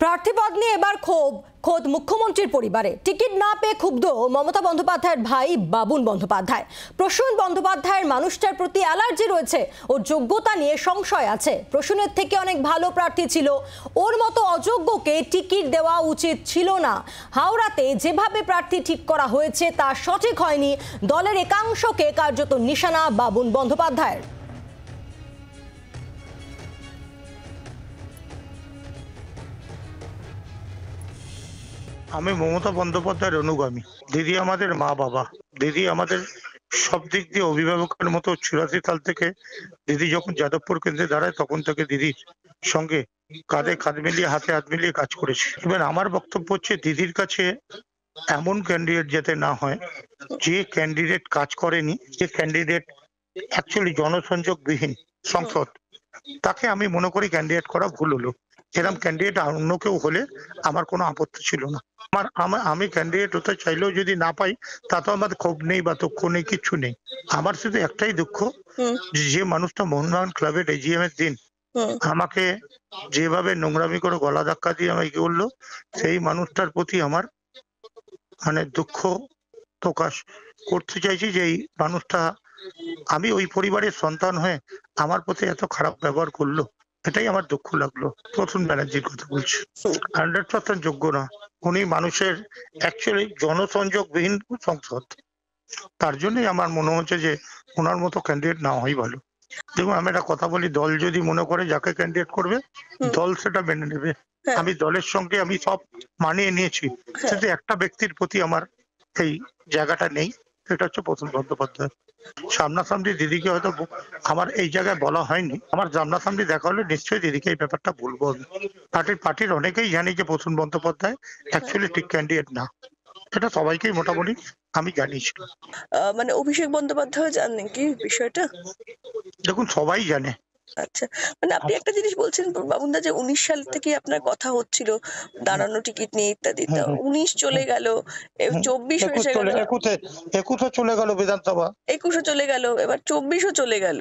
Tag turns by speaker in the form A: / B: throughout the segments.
A: প্রার্থীপদ নিয়ে এবার খোদ মুখ্যমন্ত্রীর পরিবারে। টিকিট না পেয়ে ক্ষুব্ধ মমতা বন্দ্যোপাধ্যায়ের ভাই বাবুন বন্দ্যোপাধ্যায়। প্রসূন বন্দ্যোপাধ্যায়ের মানুষটার প্রতি অ্যালার্জি রয়েছে, ওর যোগ্যতা নিয়ে সংশয় আছে। প্রসূনের থেকে অনেক ভালো প্রার্থী ছিল, ওর মতো অযোগ্যকে টিকিট দেওয়া উচিত ছিল না। হাওড়াতে যেভাবে প্রার্থী ঠিক করা হয়েছে তা সঠিক হয়নি, দলের একাংশকে কার্যত নিশানা বাবুন বন্দ্যোপাধ্যায়ের।
B: আমি মমতা বন্দ্যোপাধ্যায়ের অনুগামী। দিদি আমাদের মা বাবা, দিদি আমাদের সব দিক দিয়ে অভিভাবকের মতো। 84 সাল থেকে দিদি যখন যাদবপুর কেন্দ্রে দাঁড়ায় তখন থেকে দিদির সঙ্গে কাঁধে কাঁধ মিলিয়ে হাতে হাত মিলিয়ে কাজ করেছি। এবার আমার বক্তব্য হচ্ছে দিদির কাছে এমন ক্যান্ডিডেট যাতে না হয় যে ক্যান্ডিডেট কাজ করেনি, যে ক্যান্ডিডেট অ্যাকচুয়ালি জনসংযোগবিহীন সংসদ, তাকে আমি মনে করি ক্যান্ডিডেট করা ভুল হলো। এরকম ক্যান্ডিডেট অন্য কেউ হলে আমার কোনো আপত্তি ছিল না। আমি ক্যান্ডিডেট হতে চাইলেও যদি না পাই তাতে আমার ক্ষোভ নেই বা দুঃখ নেই, কিচ্ছু নেই। আমার শুধু একটাই দুঃখ, যে মানুষটা মোহনবাগান ক্লাবের এজিএম এর দিন আমাকে যেভাবে নোংরামি করে গলা ধাক্কা দিয়ে আমাকে বললো, সেই মানুষটার প্রতি আমার দুঃখ প্রকাশ করতে চাইছি যে এই মানুষটা, আমি ওই পরিবারের সন্তান হয়ে আমার প্রতি এত খারাপ ব্যবহার করলো, এটাই আমার দুঃখ লাগলো। প্রসূন ব্যানার্জির কথা বলছি, 100% যোগ্য না। উনি মানুষের অ্যাকচুয়ালি জনসংযোগবিহীন সংসদ, তার জন্যই আমার মনে হচ্ছে যে ওনার মতো ক্যান্ডিডেট না হয় ভালো। দেখুন, আমি একটা কথা বলি, দল যদি মনে করে যাকে ক্যান্ডিডেট করবে দল সেটা মেনে নেবে। আমি দলের সঙ্গে আমি সব মানিয়ে নিয়েছি, কিন্তু একটা ব্যক্তির প্রতি আমার এই জায়গাটা নেই, সেটা হচ্ছে প্রসূন বন্দ্যোপাধ্যায়। সামনাসামনি দিদিকে হয়তো আমার এই জায়গায় বলা হয়নি, আমার সামনাসামনি দেখা হলে নিশ্চয়ই দিদিকে এই ব্যাপারটা বলবো। পার্টির অনেকেই জানি যে প্রসূন বন্দ্যোপাধ্যায় অ্যাকচুয়ালি ঠিক ক্যান্ডিডেট না, এটা সবাইকেই মোটামুটি আমি জানিয়েছি।
C: মানে অভিষেক বন্দ্যোপাধ্যায় জানেন কি বিষয়টা?
B: দেখুন, সবাই জানে।
C: আচ্ছা, মানে আপনি একটা জিনিস বলছেন বাবুনদা, যে 19 সাল থেকে আপনার কথা হচ্ছিল দাঁড়ানো টিকিট নিয়ে ইত্যাদি, 19 চলে গেল, 24 হয়ে গেল,
B: 21 চলে গেল, বিধানসভা
C: 21 চলে গেল, এবার 24 চলে গেল।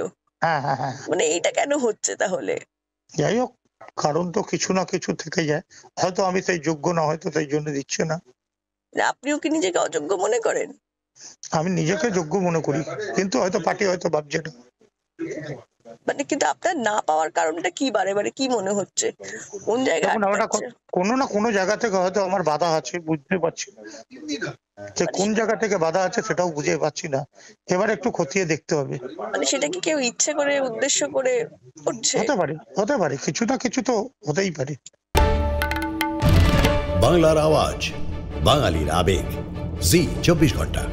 C: মানে এইটা কেন হচ্ছে তাহলে?
B: যাই হোক, কারণ তো কিছু না কিছু থেকে যায়। হয়তো আমি সেই যোগ্য না, হয়তো সেই জন্য দিচ্ছে না।
C: আপনিও কি নিজেকে অযোগ্য মনে করেন?
B: আমি নিজেকে যোগ্য মনে করি, কিন্তু হয়তো পার্টি হয়তো ভাবছে না।
C: মানে কিন্তু আপনার না পাওয়ার কারণটা কি, বারে বারে কি মনে হচ্ছে, কোন জায়গায়?
B: কোনো না কোনো জায়গা থেকে হয়তো আমার বাধা আছে, বুঝতে পারছি না যে কোন জায়গা থেকে বাধা আছে, সেটাও বুঝে পাচ্ছি না। এবার একটু খতিয়ে দেখতে হবে।
C: মানে সেটা কি কেউ ইচ্ছে করে উদ্দেশ্য করে করছে?
B: হতে পারে, কিছু না কিছু তো হতেই পারে।
D: বাংলার আওয়াজ, বাঙালির আবেগ, জি 24 ঘন্টা।